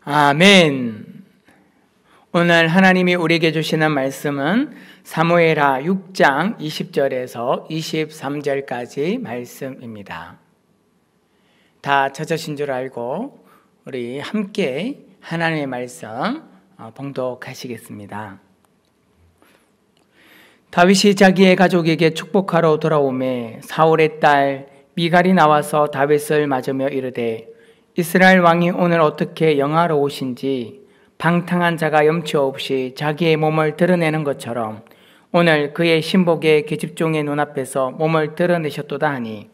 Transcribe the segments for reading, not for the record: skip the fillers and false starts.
아멘. 오늘 하나님이 우리에게 주시는 말씀은 사무엘하 6장 20절에서 23절까지 말씀입니다. 다 찾으신 줄 알고 우리 함께 하나님의 말씀 봉독하시겠습니다. 다윗이 자기의 가족에게 축복하러 돌아오매 사울의 딸 미갈이 나와서 다윗을 맞으며 이르되 이스라엘 왕이 오늘 어떻게 영화로우신지 방탕한 자가 염치 없이 자기의 몸을 드러내는 것처럼 오늘 그의 신복의 계집종의 눈앞에서 몸을 드러내셨도다 하니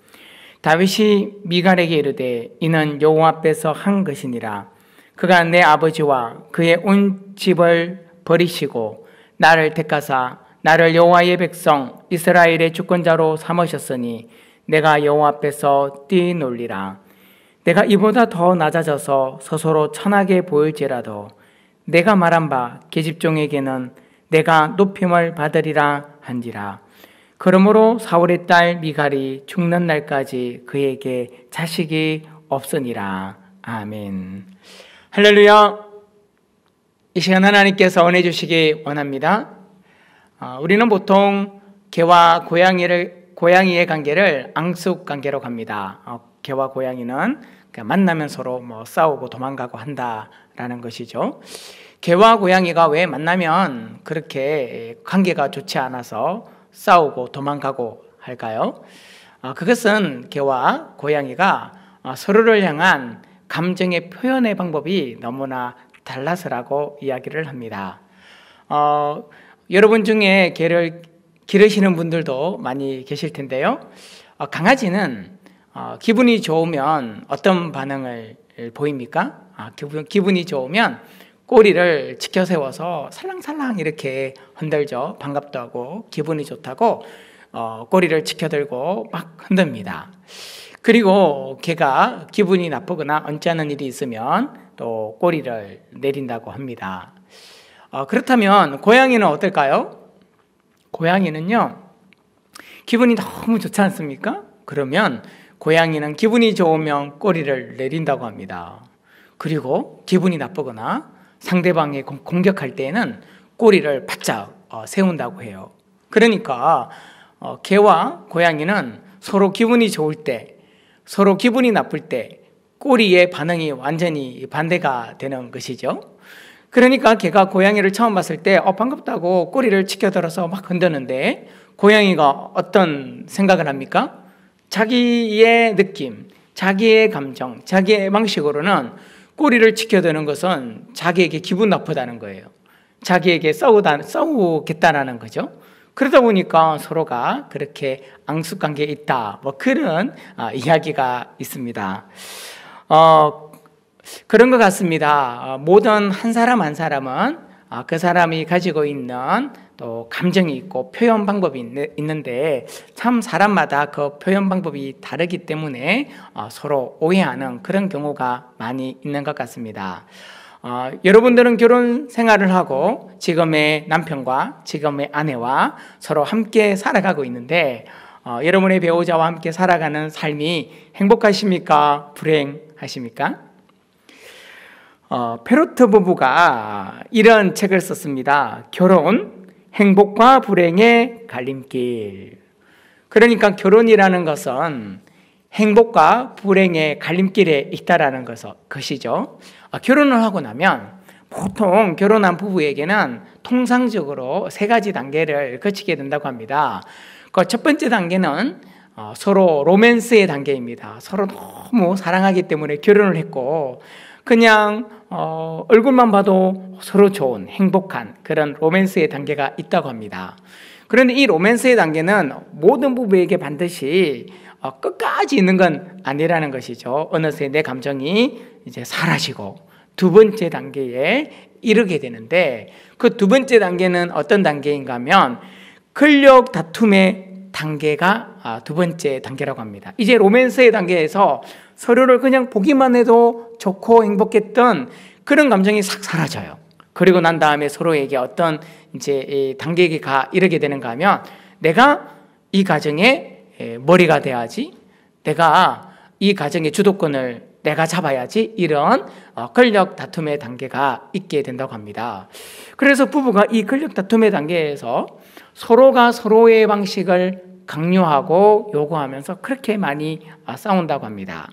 다윗이 미갈에게 이르되 이는 여호와 앞에서 한 것이니라. 그가 내 아버지와 그의 온 집을 버리시고 나를 택하사 나를 여호와의 백성 이스라엘의 주권자로 삼으셨으니 내가 여호와 앞에서 뛰놀리라. 내가 이보다 더 낮아져서 스스로 천하게 보일지라도 내가 말한 바 계집종에게는 내가 높임을 받으리라 한지라. 그러므로 사울의 딸 미갈이 죽는 날까지 그에게 자식이 없으니라. 아멘. 할렐루야. 이 시간 하나님께서 은혜 주시기 원합니다. 우리는 보통 개와 고양이의 관계를 앙숙관계로 갑니다. 개와 고양이는 만나면 서로 싸우고 도망가고 한다라는 것이죠. 개와 고양이가 왜 만나면 그렇게 관계가 좋지 않아서 싸우고 도망가고 할까요? 그것은 개와 고양이가 서로를 향한 감정의 표현의 방법이 너무나 달라서라고 이야기를 합니다. 여러분 중에 개를 기르시는 분들도 많이 계실 텐데요. 강아지는 기분이 좋으면 어떤 반응을 보입니까? 기분이 좋으면 꼬리를 치켜 세워서 살랑살랑 이렇게 흔들죠. 반갑도 하고 기분이 좋다고 꼬리를 치켜들고 막 흔듭니다. 그리고 개가 기분이 나쁘거나 언짢은 일이 있으면 또 꼬리를 내린다고 합니다. 그렇다면 고양이는 어떨까요? 고양이는요, 기분이 너무 좋지 않습니까? 그러면 고양이는 기분이 좋으면 꼬리를 내린다고 합니다. 그리고 기분이 나쁘거나 상대방이 공격할 때에는 꼬리를 바짝 세운다고 해요. 그러니까 개와 고양이는 서로 기분이 좋을 때, 서로 기분이 나쁠 때 꼬리의 반응이 완전히 반대가 되는 것이죠. 그러니까 개가 고양이를 처음 봤을 때 반갑다고 꼬리를 치켜들어서 막 흔드는데 고양이가 어떤 생각을 합니까? 자기의 느낌, 자기의 감정, 자기의 방식으로는 꼬리를 치켜드는 것은 자기에게 기분 나쁘다는 거예요. 자기에게 싸우겠다라는 거죠. 그러다 보니까 서로가 그렇게 앙숙관계에 있다, 그런 이야기가 있습니다. 그런 것 같습니다. 모든 한 사람 한 사람은 그 사람이 가지고 있는 또 감정이 있고 표현 방법이 있는데 참 사람마다 그 표현 방법이 다르기 때문에 서로 오해하는 그런 경우가 많이 있는 것 같습니다. 여러분들은 결혼 생활을 하고 지금의 남편과 지금의 아내와 서로 함께 살아가고 있는데 여러분의 배우자와 함께 살아가는 삶이 행복하십니까? 불행하십니까? 페로트 부부가 이런 책을 썼습니다. 결혼, 행복과 불행의 갈림길. 그러니까 결혼이라는 것은 행복과 불행의 갈림길에 있다라는 것이죠. 결혼을 하고 나면 보통 결혼한 부부에게는 통상적으로 3가지 단계를 거치게 된다고 합니다. 그 첫 번째 단계는 서로 로맨스의 단계입니다. 서로 너무 사랑하기 때문에 결혼을 했고 그냥 얼굴만 봐도 서로 좋은 행복한 그런 로맨스의 단계가 있다고 합니다. 그런데 이 로맨스의 단계는 모든 부부에게 반드시 끝까지 있는 건 아니라는 것이죠. 어느새 내 감정이 이제 사라지고 두 번째 단계에 이르게 되는데 그 두 번째 단계는 어떤 단계인가 하면 권력 다툼의 단계가 두 번째 단계라고 합니다. 이제 로맨스의 단계에서 서로를 그냥 보기만 해도 좋고 행복했던 그런 감정이 싹 사라져요. 그리고 난 다음에 서로에게 어떤 이제 단계에 이르게 되는가 하면 내가 이 가정의 머리가 돼야지, 내가 이 가정의 주도권을 내가 잡아야지, 이런 권력 다툼의 단계가 있게 된다고 합니다. 그래서 부부가 이 권력 다툼의 단계에서 서로가 서로의 방식을 강요하고 요구하면서 그렇게 많이 싸운다고 합니다.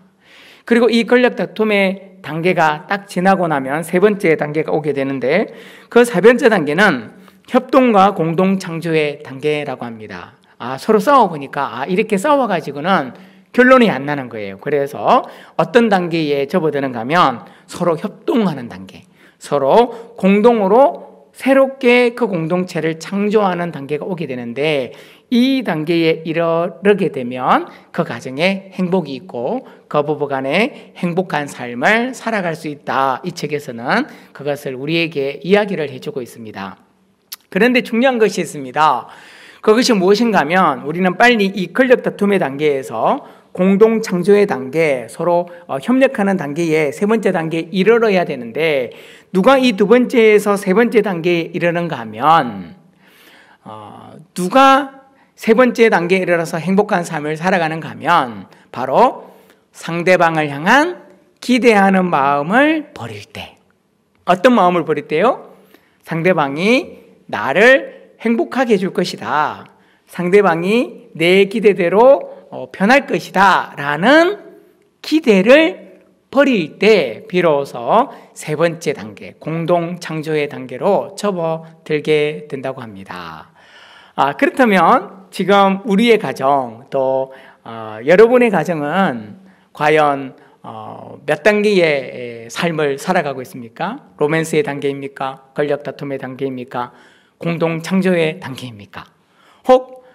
그리고 이 권력 다툼의 단계가 딱 지나고 나면 세 번째 단계가 오게 되는데, 그 세 번째 단계는 협동과 공동 창조의 단계라고 합니다. 서로 싸워보니까 이렇게 싸워가지고는 결론이 안 나는 거예요. 그래서 어떤 단계에 접어드는가 하면 서로 협동하는 단계, 서로 공동으로 새롭게 그 공동체를 창조하는 단계가 오게 되는데, 이 단계에 이르게 되면 그 가정에 행복이 있고 그 부부 간에 행복한 삶을 살아갈 수 있다. 이 책에서는 그것을 우리에게 이야기를 해주고 있습니다. 그런데 중요한 것이 있습니다. 그것이 무엇인가 하면, 우리는 빨리 이 권력 다툼의 단계에서 공동 창조의 단계, 서로 협력하는 단계에 세 번째 단계에 이르러야 되는데, 누가 이 두 번째에서 세 번째 단계에 이르는가 하면, 누가 세 번째 단계에 이르러서 행복한 삶을 살아가는가 하면, 바로 상대방을 향한 기대하는 마음을 버릴 때. 어떤 마음을 버릴 때요? 상대방이 나를 행복하게 해줄 것이다, 상대방이 내 기대대로 변할 것이다 라는 기대를 버릴 때 비로소 세 번째 단계, 공동 창조의 단계로 접어들게 된다고 합니다. 그렇다면 지금 우리의 가정, 또 여러분의 가정은 과연 몇 단계의 삶을 살아가고 있습니까? 로맨스의 단계입니까? 권력 다툼의 단계입니까? 공동 창조의 단계입니까? 혹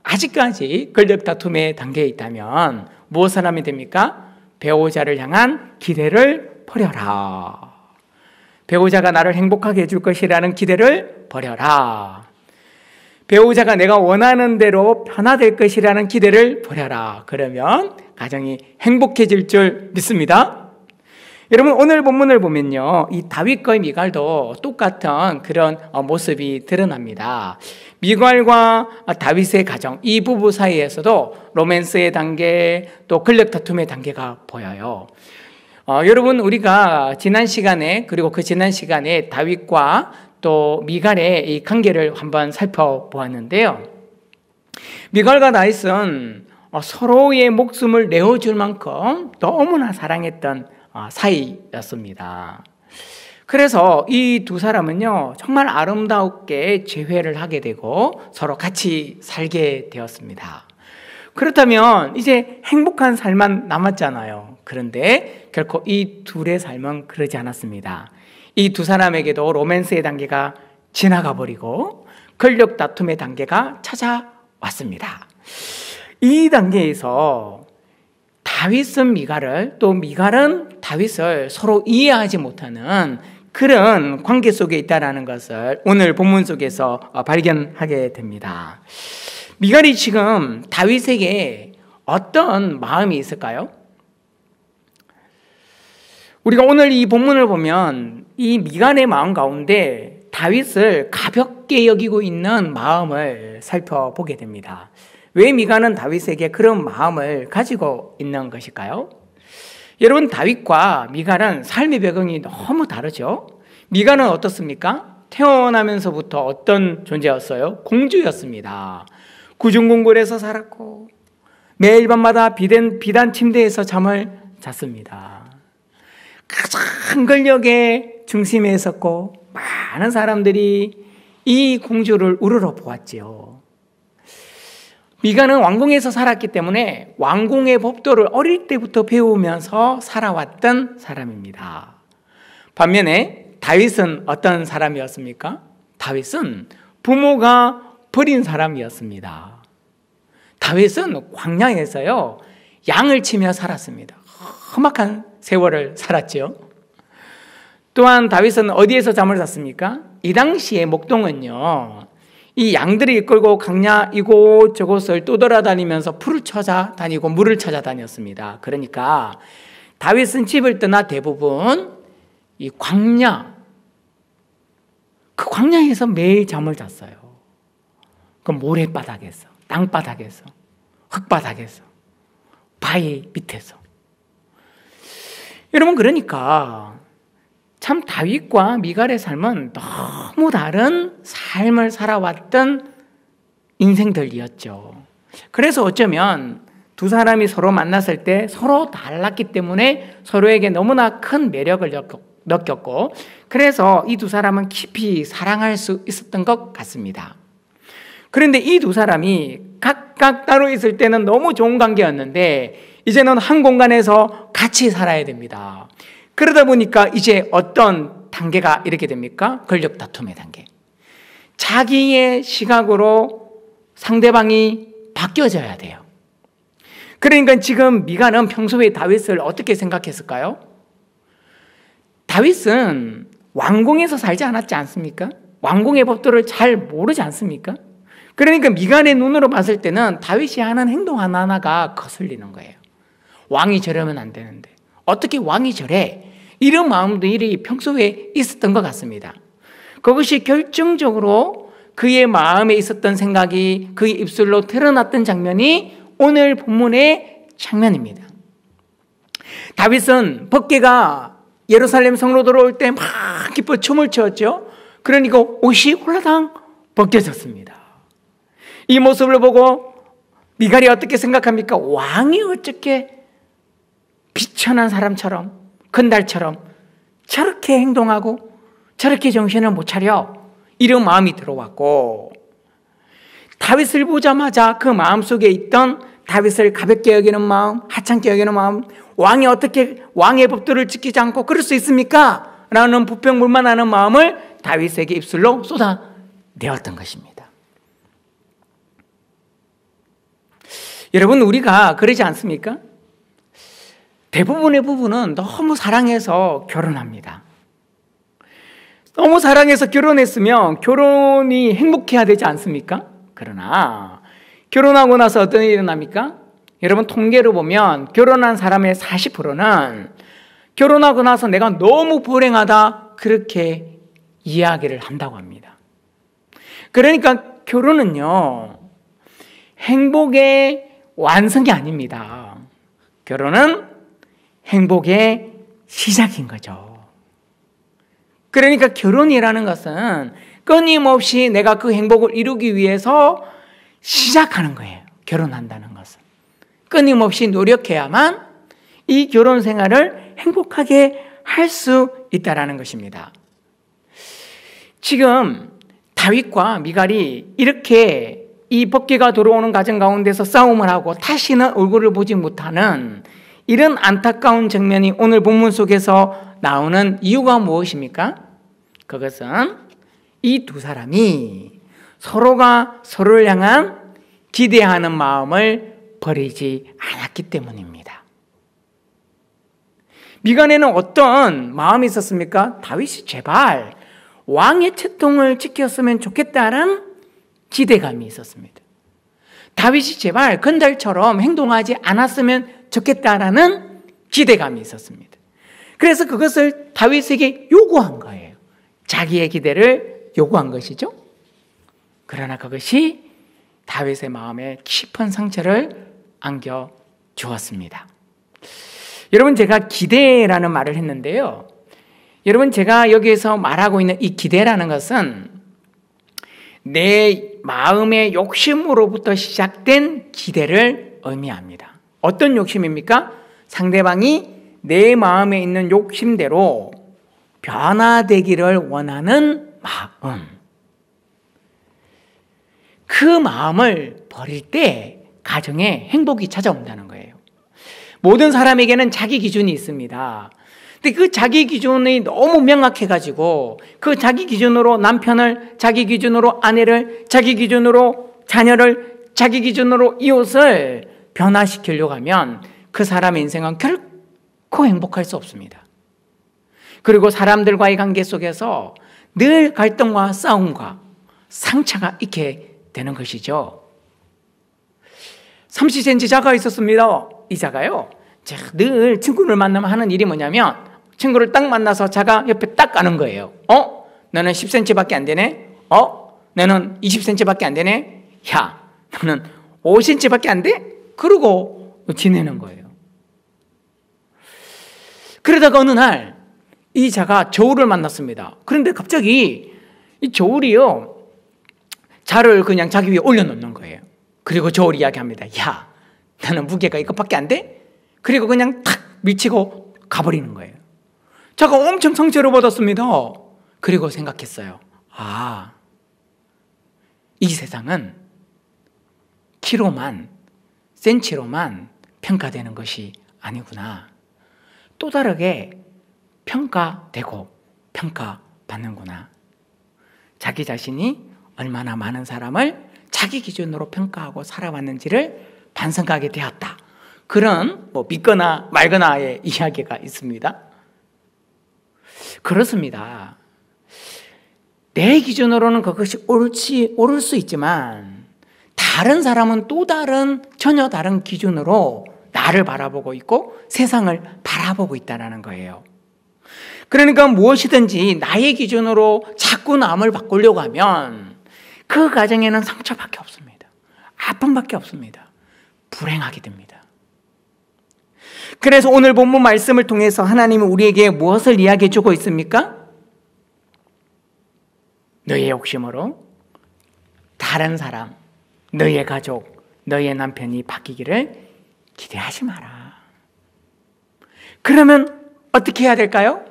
아직까지 권력 다툼의 단계에 있다면 무엇을 하면 됩니까? 배우자를 향한 기대를 버려라. 배우자가 나를 행복하게 해줄 것이라는 기대를 버려라. 배우자가 내가 원하는 대로 변화될 것이라는 기대를 버려라. 그러면 가정이 행복해질 줄 믿습니다. 여러분, 오늘 본문을 보면요, 이 다윗과 미갈도 똑같은 그런 모습이 드러납니다. 미갈과 다윗의 가정, 이 부부 사이에서도 로맨스의 단계, 또 권력 다툼의 단계가 보여요. 여러분, 우리가 지난 시간에, 그리고 그 지난 시간에 다윗과 또 미갈의 이 관계를 한번 살펴보았는데요, 미갈과 다윗은 서로의 목숨을 내어줄 만큼 너무나 사랑했던 사이였습니다. 그래서 이 두 사람은요, 정말 아름답게 재회를 하게 되고 서로 같이 살게 되었습니다. 그렇다면 이제 행복한 삶만 남았잖아요. 그런데 결코 이 둘의 삶은 그러지 않았습니다. 이 두 사람에게도 로맨스의 단계가 지나가 버리고 권력 다툼의 단계가 찾아왔습니다. 이 단계에서 다윗은 미갈을, 또 미갈은 다윗을 서로 이해하지 못하는 그런 관계 속에 있다는 것을 오늘 본문 속에서 발견하게 됩니다. 미갈이 지금 다윗에게 어떤 마음이 있을까요? 우리가 오늘 이 본문을 보면 이 미갈의 마음 가운데 다윗을 가볍게 여기고 있는 마음을 살펴보게 됩니다. 왜 미갈은 다윗에게 그런 마음을 가지고 있는 것일까요? 여러분, 다윗과 미갈은 삶의 배경이 너무 다르죠? 미갈은 어떻습니까? 태어나면서부터 어떤 존재였어요? 공주였습니다. 구중궁궐에서 살았고 매일 밤마다 비단 침대에서 잠을 잤습니다. 가장 권력의 중심에 있었고 많은 사람들이 이 공주를 우러러 보았지요. 미갈은 왕궁에서 살았기 때문에 왕궁의 법도를 어릴 때부터 배우면서 살아왔던 사람입니다. 반면에 다윗은 어떤 사람이었습니까? 다윗은 부모가 버린 사람이었습니다. 다윗은 광야에서요, 양을 치며 살았습니다. 험악한 세월을 살았죠. 또한 다윗은 어디에서 잠을 잤습니까? 이 당시의 목동은요, 이 양들이 이끌고 강야 이곳저곳을 떠돌아다니면서 풀을 찾아다니고 물을 찾아다녔습니다. 그러니까 다윗은 집을 떠나 대부분 이 광야, 그 광야에서 매일 잠을 잤어요. 그 모래바닥에서, 땅바닥에서, 흙바닥에서, 바위 밑에서. 여러분, 그러니까 참 다윗과 미갈의 삶은 너무 다른 삶을 살아왔던 인생들이었죠. 그래서 어쩌면 두 사람이 서로 만났을 때 서로 달랐기 때문에 서로에게 너무나 큰 매력을 느꼈고, 그래서 이 두 사람은 깊이 사랑할 수 있었던 것 같습니다. 그런데 이 두 사람이 각각 따로 있을 때는 너무 좋은 관계였는데 이제는 한 공간에서 같이 살아야 됩니다. 그러다 보니까 이제 어떤 단계가 이렇게 됩니까? 권력 다툼의 단계. 자기의 시각으로 상대방이 바뀌어져야 돼요. 그러니까 지금 미갈은 평소에 다윗을 어떻게 생각했을까요? 다윗은 왕궁에서 살지 않았지 않습니까? 왕궁의 법도를 잘 모르지 않습니까? 그러니까 미갈의 눈으로 봤을 때는 다윗이 하는 행동 하나하나가 거슬리는 거예요. 왕이 저러면 안 되는데 어떻게 왕이 저래? 이런 마음들이 평소에 있었던 것 같습니다. 그것이 결정적으로 그의 마음에 있었던 생각이 그의 입술로 드러났던 장면이 오늘 본문의 장면입니다. 다윗은 법궤가 예루살렘 성으로 들어올 때 막 기뻐 춤을 췄죠. 그러니까 옷이 홀라당 벗겨졌습니다. 이 모습을 보고 미갈이 어떻게 생각합니까? 왕이 어떻게 비천한 사람처럼, 건달처럼 저렇게 행동하고 저렇게 정신을 못 차려? 이런 마음이 들어왔고, 다윗을 보자마자 그 마음속에 있던 다윗을 가볍게 여기는 마음, 하찮게 여기는 마음, 왕이 어떻게 왕의 법도를 지키지 않고 그럴 수 있습니까? 라는 부평불만하는 마음을 다윗에게 입술로 쏟아내었던 것입니다. 여러분, 우리가 그러지 않습니까? 대부분의 부부는 너무 사랑해서 결혼합니다. 너무 사랑해서 결혼했으면 결혼이 행복해야 되지 않습니까? 그러나 결혼하고 나서 어떤 일이 일어납니까? 여러분, 통계로 보면 결혼한 사람의 40%는 결혼하고 나서 내가 너무 불행하다 그렇게 이야기를 한다고 합니다. 그러니까 결혼은요, 행복의 완성이 아닙니다. 결혼은 행복의 시작인 거죠. 그러니까 결혼이라는 것은 끊임없이 내가 그 행복을 이루기 위해서 시작하는 거예요. 결혼한다는 것은 끊임없이 노력해야만 이 결혼 생활을 행복하게 할 수 있다는 것입니다. 지금 다윗과 미갈이 이렇게 이 법궤가 들어오는 과정 가운데서 싸움을 하고 다시는 얼굴을 보지 못하는 이런 안타까운 장면이 오늘 본문 속에서 나오는 이유가 무엇입니까? 그것은 이 두 사람이 서로가 서로를 향한 기대하는 마음을 버리지 않았기 때문입니다. 미갈에는 어떤 마음이 있었습니까? 다윗이 제발 왕의 채통을 지켰으면 좋겠다는 기대감이 있었습니다. 다윗이 제발 건달처럼 행동하지 않았으면 좋겠다라는 기대감이 있었습니다. 그래서 그것을 다윗에게 요구한 거예요. 자기의 기대를 요구한 것이죠. 그러나 그것이 다윗의 마음에 깊은 상처를 안겨 주었습니다. 여러분, 제가 기대라는 말을 했는데요. 여러분, 제가 여기에서 말하고 있는 이 기대라는 것은 내 마음의 욕심으로부터 시작된 기대를 의미합니다. 어떤 욕심입니까? 상대방이 내 마음에 있는 욕심대로 변화되기를 원하는 마음. 그 마음을 버릴 때 가정에 행복이 찾아온다는 거예요. 모든 사람에게는 자기 기준이 있습니다. 근데 그 자기 기준이 너무 명확해가지고 그 자기 기준으로 남편을, 자기 기준으로 아내를, 자기 기준으로 자녀를, 자기 기준으로 이웃을 변화시키려고 하면 그 사람의 인생은 결코 행복할 수 없습니다. 그리고 사람들과의 관계 속에서 늘 갈등과 싸움과 상처가 있게 되는 것이죠. 30cm 자가 있었습니다. 이 자가요, 늘 친구를 만나면 하는 일이 뭐냐면 친구를 딱 만나서 자가 옆에 딱 가는 거예요. 너는 10cm밖에 안 되네? 너는 20cm밖에 안 되네? 야, 너는 5cm밖에 안 돼? 그러고 지내는 거예요. 그러다가 어느 날 이 자가 저울을 만났습니다. 그런데 갑자기 이 저울이요, 자를 그냥 자기 위에 올려놓는 거예요. 그리고 저울이 이야기합니다. 야, 나는 무게가 이것밖에 안 돼? 그리고 그냥 탁 밀치고 가버리는 거예요. 자가 엄청 상처를 받았습니다. 그리고 생각했어요. 아, 이 세상은 키로만, 센치로만 평가되는 것이 아니구나. 또 다르게 평가되고 평가받는구나. 자기 자신이 얼마나 많은 사람을 자기 기준으로 평가하고 살아왔는지를 반성하게 되었다. 그런 믿거나 말거나의 이야기가 있습니다. 그렇습니다. 내 기준으로는 그것이 옳을 수 있지만 다른 사람은 또 다른, 전혀 다른 기준으로 나를 바라보고 있고 세상을 바라보고 있다는 거예요. 그러니까 무엇이든지 나의 기준으로 자꾸 남을 바꾸려고 하면 그 과정에는 상처밖에 없습니다. 아픔밖에 없습니다. 불행하게 됩니다. 그래서 오늘 본문 말씀을 통해서 하나님은 우리에게 무엇을 이야기해 주고 있습니까? 너의 욕심으로 다른 사람, 너의 가족, 너의 남편이 바뀌기를 기대하지 마라. 그러면 어떻게 해야 될까요?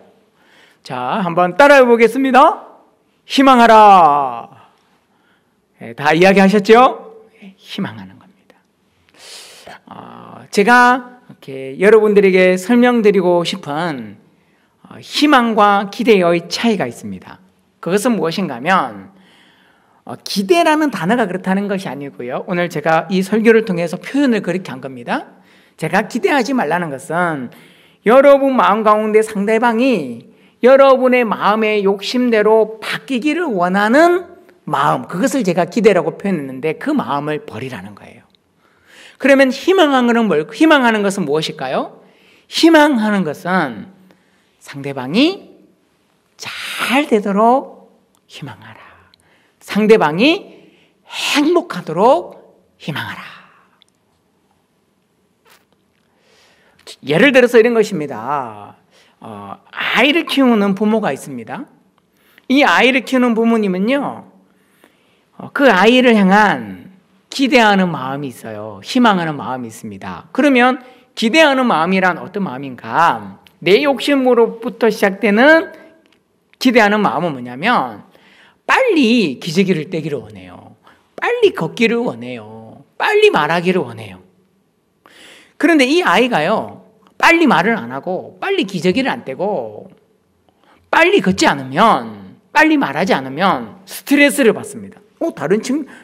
자, 한번 따라해 보겠습니다. 희망하라. 다 이야기하셨죠? 희망하는 겁니다. 제가 이렇게 여러분들에게 설명드리고 싶은 희망과 기대의 차이가 있습니다. 그것은 무엇인가 하면 기대라는 단어가 그렇다는 것이 아니고요. 오늘 제가 이 설교를 통해서 표현을 그렇게 한 겁니다. 제가 기대하지 말라는 것은 여러분 마음 가운데 상대방이 여러분의 마음의 욕심대로 바뀌기를 원하는 마음, 그것을 제가 기대라고 표현했는데 그 마음을 버리라는 거예요. 그러면 희망하는 것은 무엇일까요? 희망하는 것은 상대방이 잘 되도록 희망하라. 상대방이 행복하도록 희망하라. 예를 들어서 이런 것입니다. 아이를 키우는 부모가 있습니다. 이 아이를 키우는 부모님은요, 그 아이를 향한 기대하는 마음이 있어요. 희망하는 마음이 있습니다. 그러면 기대하는 마음이란 어떤 마음인가? 내 욕심으로부터 시작되는 기대하는 마음은 뭐냐면 빨리 기저귀를 떼기를 원해요. 빨리 걷기를 원해요. 빨리 말하기를 원해요. 그런데 이 아이가요, 빨리 말을 안 하고 빨리 기저귀를 안 떼고 빨리 걷지 않으면, 빨리 말하지 않으면 스트레스를 받습니다.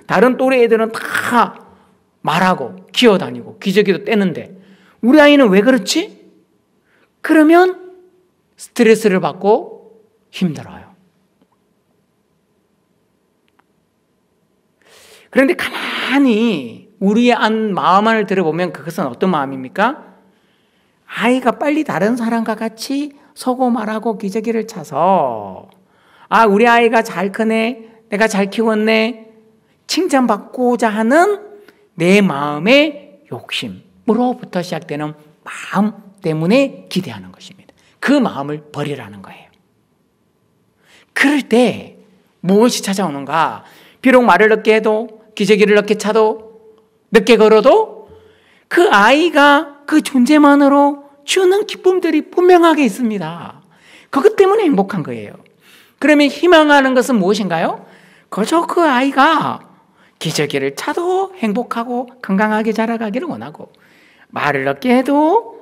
다른 또래 애들은 다 말하고 기어다니고 기저귀도 떼는데 우리 아이는 왜 그렇지? 그러면 스트레스를 받고 힘들어요. 그런데 가만히 우리의 마음 안을 들어보면 그것은 어떤 마음입니까? 아이가 빨리 다른 사람과 같이 서고 말하고 기저귀를 차서 우리 아이가 잘 크네, 내가 잘 키웠네, 칭찬받고자 하는 내 마음의 욕심으로부터 시작되는 마음 때문에 기대하는 것입니다. 그 마음을 버리라는 거예요. 그럴 때 무엇이 찾아오는가? 비록 말을 늦게 해도, 기저귀를 늦게 차도, 늦게 걸어도 그 아이가 그 존재만으로 주는 기쁨들이 분명하게 있습니다. 그것 때문에 행복한 거예요. 그러면 희망하는 것은 무엇인가요? 그저 그 아이가 기저귀를 차도 행복하고 건강하게 자라가기를 원하고, 말을 늦게 해도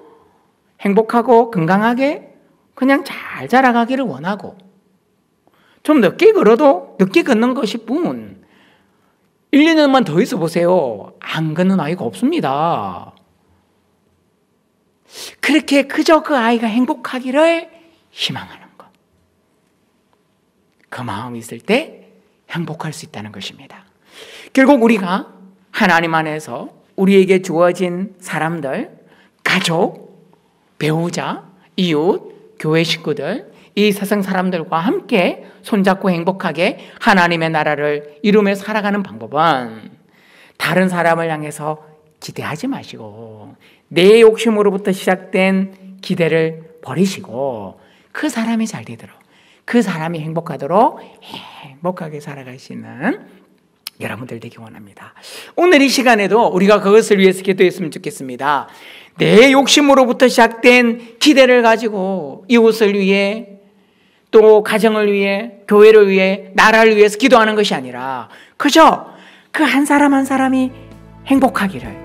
행복하고 건강하게 그냥 잘 자라가기를 원하고, 좀 늦게 걸어도 늦게 걷는 것일 뿐 1, 2년만 더 있어 보세요. 안 걷는 아이가 없습니다. 그렇게 그저 그 아이가 행복하기를 희망하는 것. 그 마음이 있을 때 행복할 수 있다는 것입니다. 결국 우리가 하나님 안에서 우리에게 주어진 사람들, 가족, 배우자, 이웃, 교회 식구들, 이 세상 사람들과 함께 손잡고 행복하게 하나님의 나라를 이루며 살아가는 방법은 다른 사람을 향해서 기대하지 마시고 내 욕심으로부터 시작된 기대를 버리시고 그 사람이 잘 되도록, 그 사람이 행복하도록 행복하게 살아가시는 여러분들 되기 원합니다. 오늘 이 시간에도 우리가 그것을 위해서 기도했으면 좋겠습니다. 내 욕심으로부터 시작된 기대를 가지고 이웃을 위해, 또 가정을 위해, 교회를 위해, 나라를 위해서 기도하는 것이 아니라 그저 그 한 사람 한 사람이 행복하기를,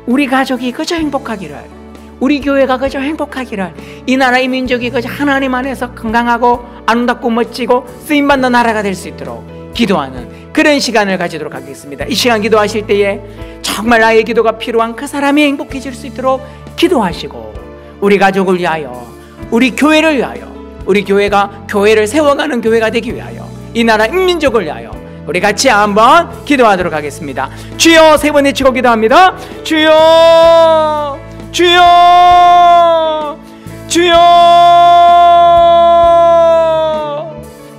우리 가족이 그저 행복하기를, 우리 교회가 그저 행복하기를, 이 나라 이 민족이 그저 하나님 안에서 건강하고 아름답고 멋지고 쓰임받는 나라가 될 수 있도록 기도하는 그런 시간을 가지도록 하겠습니다. 이 시간 기도하실 때에 정말 나의 기도가 필요한 그 사람이 행복해질 수 있도록 기도하시고, 우리 가족을 위하여, 우리 교회를 위하여, 우리 교회가 교회를 세워가는 교회가 되기 위하여, 이 나라 인민족을 위하여 우리 같이 한번 기도하도록 하겠습니다. 주여, 세 번 외치고 기도합니다. 주여, 주여, 주여.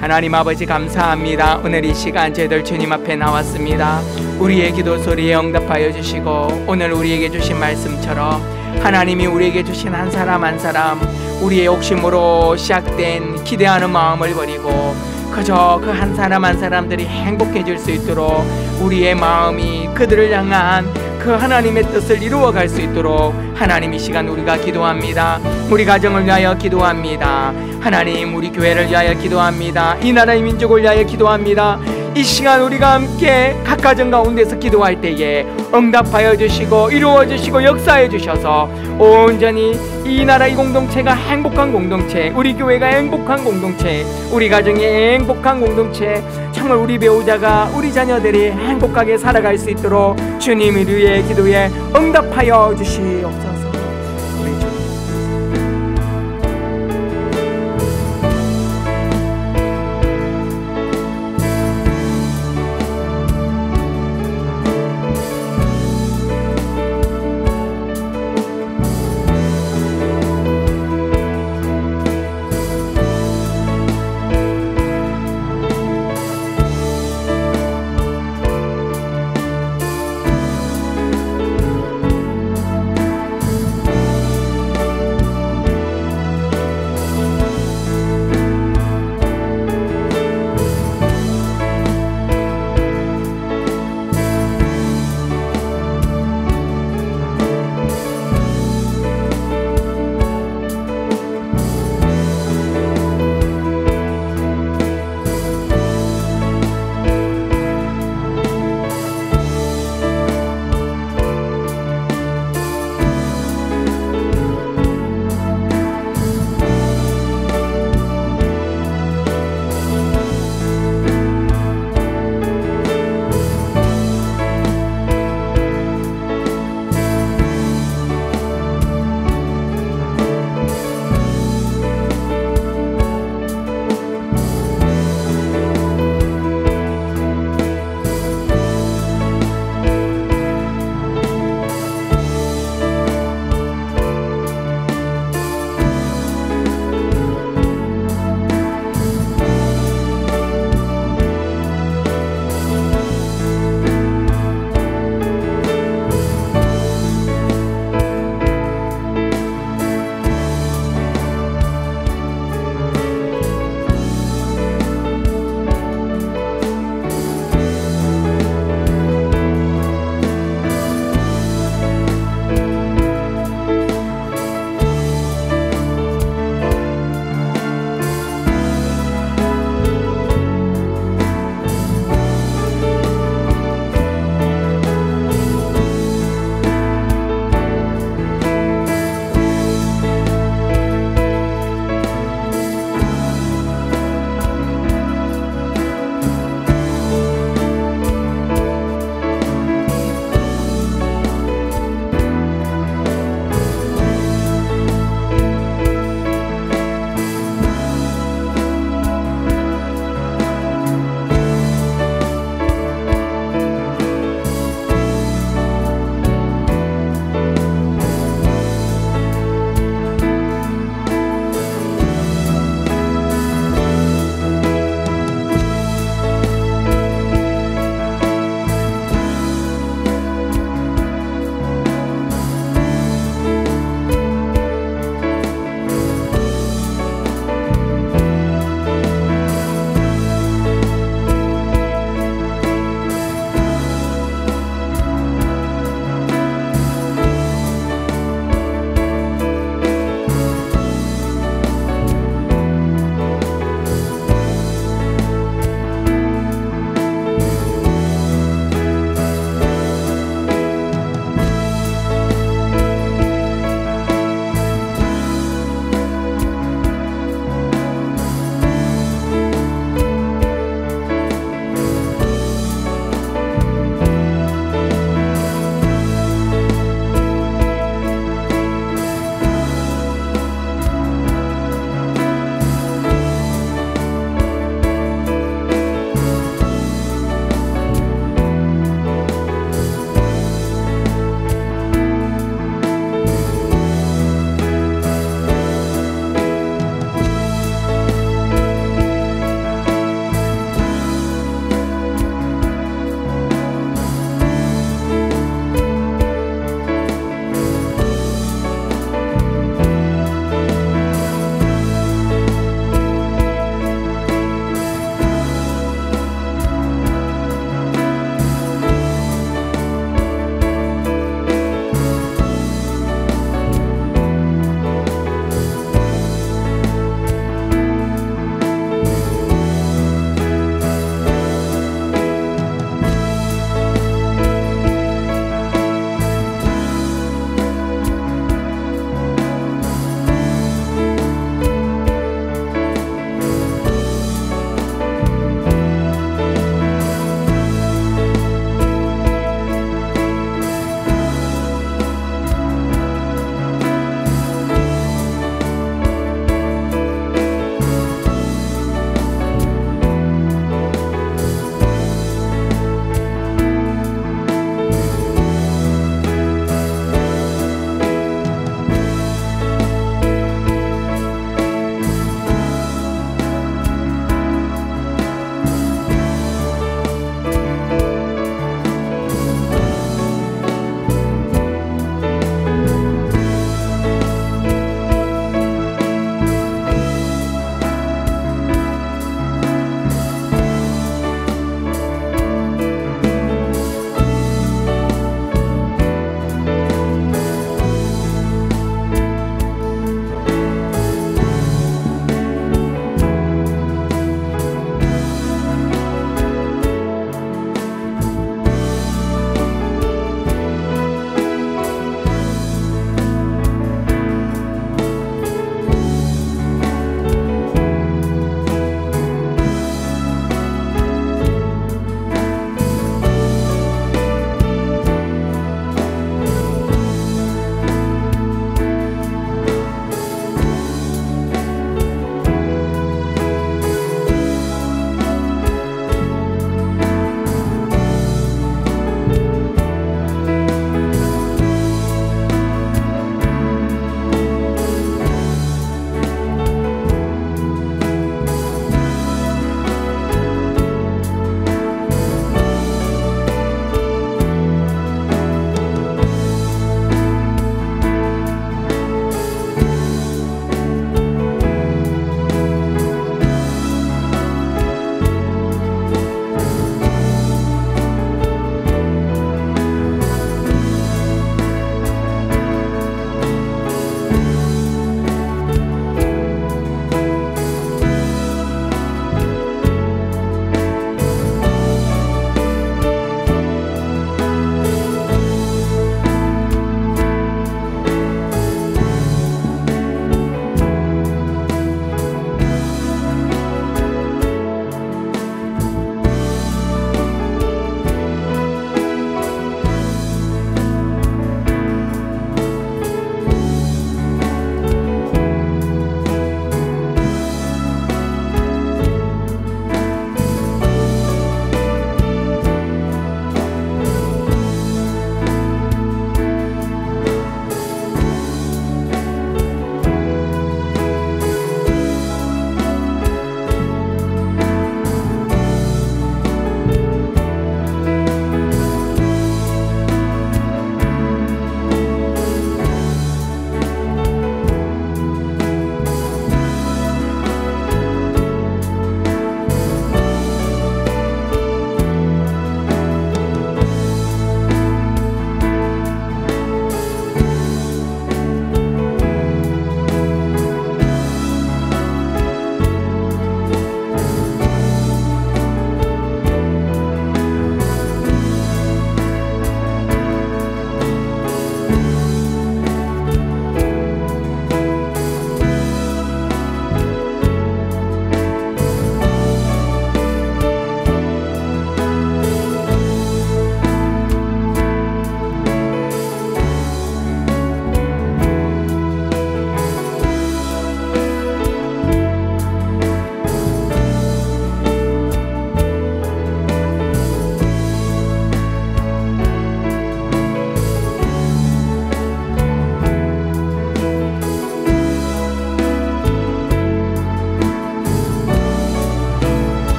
하나님 아버지 감사합니다. 오늘 이 시간 저희들 주님 앞에 나왔습니다. 우리의 기도 소리에 응답하여 주시고, 오늘 우리에게 주신 말씀처럼 하나님이 우리에게 주신 한 사람 한 사람, 우리의 욕심으로 시작된 기대하는 마음을 버리고 그저 그 한 사람 한 사람들이 행복해질 수 있도록 우리의 마음이 그들을 향한 그 하나님의 뜻을 이루어갈 수 있도록 하나님 이 시간 우리가 기도합니다. 우리 가정을 위하여 기도합니다. 하나님 우리 교회를 위하여 기도합니다. 이 나라의 민족을 위하여 기도합니다. 이 시간 우리가 함께 각 가정 가운데서 기도할 때에 응답하여 주시고 이루어 주시고 역사해 주셔서 온전히 이 나라 이 공동체가 행복한 공동체, 우리 교회가 행복한 공동체, 우리 가정이 행복한 공동체, 정말 우리 배우자가, 우리 자녀들이 행복하게 살아갈 수 있도록 주님을 위해 기도에 응답하여 주시옵소서.